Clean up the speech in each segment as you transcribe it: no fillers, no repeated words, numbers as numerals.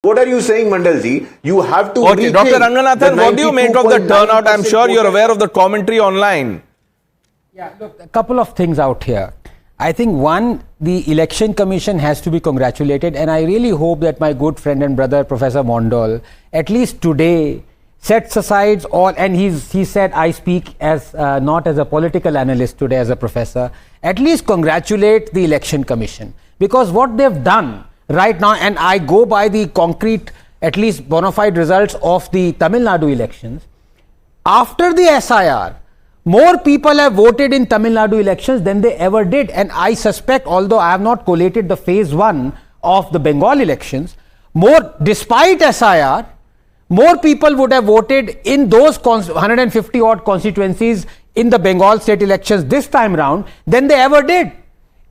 What are you saying, Mandalji? You have to. Okay, Dr. Ranganathan, what do you make of the turnout? I'm sure you're aware of the commentary online. Yeah, look, a couple of things out here. I think one, the Election Commission has to be congratulated, and I really hope that my good friend and brother, Professor Mondal, at least today, sets aside all, and he said, I speak as not as a political analyst today, as a professor, at least congratulate the Election Commission, because what they've done right now, and I go by the concrete, at least bona fide results of the Tamil Nadu elections, after the SIR, more people have voted in Tamil Nadu elections than they ever did, and I suspect, although I have not collated the phase 1 of the Bengal elections, more, despite SIR, more people would have voted in those 150 odd constituencies in the Bengal state elections this time round than they ever did.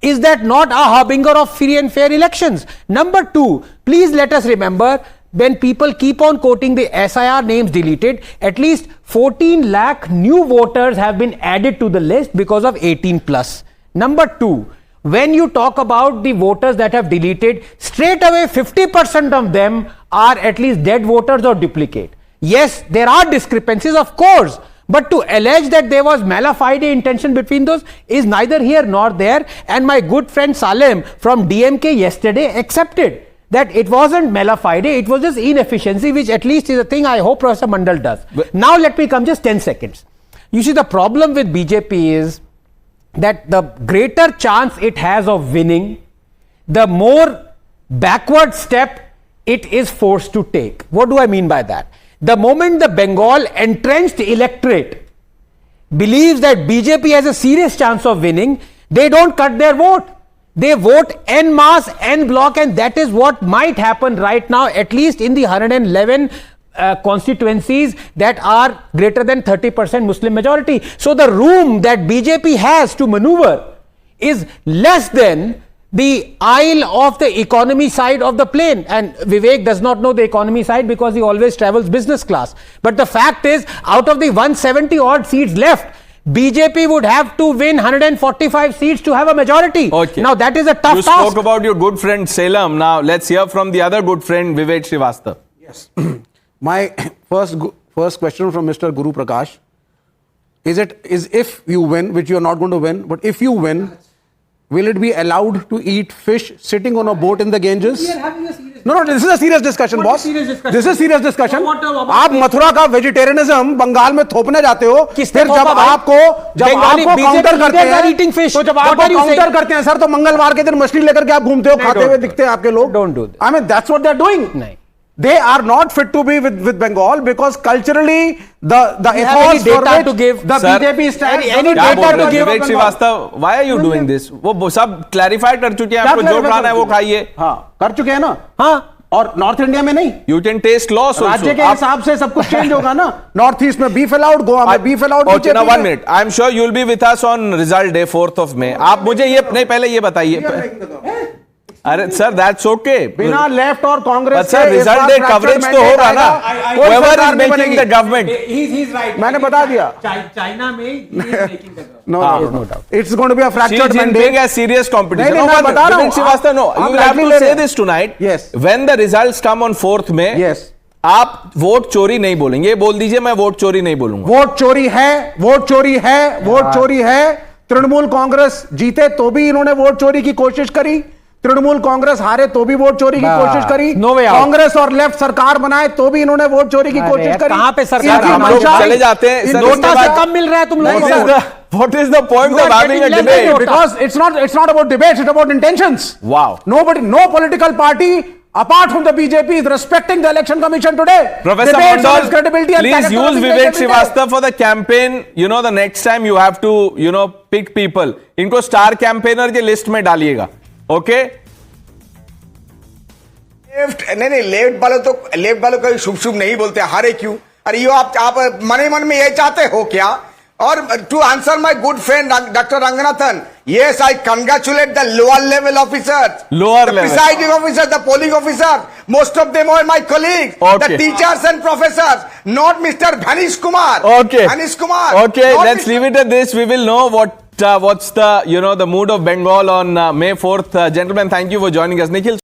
Is that not a harbinger of free and fair elections? Number 2, please let us remember, when people keep on quoting the SIR names deleted, at least 14 lakh new voters have been added to the list because of 18 plus. Number 2, when you talk about the voters that have deleted, straight away 50% of them are at least dead voters or duplicate. Yes, there are discrepancies, of course, but to allege that there was mala fide intention between those is neither here nor there. And my good friend Salem from DMK yesterday accepted that it wasn't mala fide, it was just inefficiency, which at least is a thing I hope Professor Mandal does. Now let me come just 10 seconds. You see, the problem with BJP is that the greater chance it has of winning, the more backward step it is forced to take. What do I mean by that? The moment the Bengal entrenched electorate believes that BJP has a serious chance of winning, they don't cut their vote. They vote en masse, en bloc, and that is what might happen right now, at least in the 111 constituencies that are greater than 30% Muslim majority. So the room that BJP has to maneuver is less than the aisle of the economy side of the plane, and Vivek does not know the economy side because he always travels business class. But the fact is, out of the 170 odd seats left, BJP would have to win 145 seats to have a majority. Okay. Now that is a tough task. You spoke about your good friend Salem. Now let's hear from the other good friend Vivek Srivastava. Yes. My first question from Mr. Guru Prakash is if you win, which you are not going to win, but if you win, will it be allowed to eat fish sitting on a boat in the Ganges? We are having a serious No, this is a serious discussion, boss. This is serious discussion. आप मथुरा का vegetarianism Bengal में थोपने जाते हो, फिर जब आपको counter करते हैं, तो जब आपको काउंटर करते हैं सर, तो मंगलवार के दिन मछली लेकर के आप घूमते हो, खाते हुए दिखते हैं आपके लोग. Don't do that. I mean, that's what they're doing. नहीं. They are not fit to be with Bengal because culturally the efforts data to give the BJP stands any data to give. Vivek Srivastava, why are you doing this? वो सब clarify कर चुके हैं, आपको जो खाना है वो खाइए. हाँ, कर चुके हैं ना. हाँ. और नॉर्थ इंडिया में नहीं. You can taste loss also. राज्य के हिसाब से सब कुछ चेंज होगा ना. नॉर्थ ईस्ट में बीफ अलाउड, गोवा में beef allowed. Okay, now 1 minute. I'm sure you'll be with us on result day 4th of May. आप मुझे ये नहीं पहले ये बताइए. अरे सर, that's okay. बिना लेफ्ट और कांग्रेस के रिजल्ट डे कवरेज तो होगा ना. Whoever is making the government. He's right. मैंने बता दिया. China में he is making the government. No doubt. It's going to be a fractured mandate. Xi Jinping has serious competition. नहीं, मैं बता रहा हूँ. Srivastava, no. You will have to say this tonight. Yes. When the results come on 4th May. Yes. आप vote चोरी नहीं बोलेंगे. ये बोल दीजिए, मैं वोट चोरी नहीं बोलूंगा. वोट चोरी है, वोट चोरी है, वोट चोरी है. तृणमूल कांग्रेस जीते तो भी इन्होंने वोट चोरी की कोशिश करी. तृणमूल कांग्रेस हारे तो भी वोट चोरी की कोशिश करी. कांग्रेस और लेफ्ट सरकार बनाए तो भी इन्होंने वोट चोरी की कोशिश करी. कहां पे सरकार? हम लोग चले जाते हैं. नोटा से कम मिल रहा है तुम लोगों को. What is the point of having a debate? Because it's not about debates, it's about intentions. Wow. No political party apart from the BJP is respecting the election commission today. Professor Mondal, please use Vivek Srivastava for the campaign. You know, the next time you have to, pick people. इनको star campaigner के list में डालिएगा. Okay. नहीं left वालों का शुभ नहीं बोलते. हारे क्यों? अरे यो आप मन में ये चाहते हो क्या? और to answer my good friend doctor Ranganathan, yes, I congratulate the lower level officers, the presiding officers, the polling officers. Most of them are my colleagues, the teachers and professors, not Mr. Bhanish Kumar. Okay. Bhanish Kumar. Okay, let's leave it at this. We will know what's the mood of Bengal on May 4th. Gentlemen, thank you for joining us. Nikhil.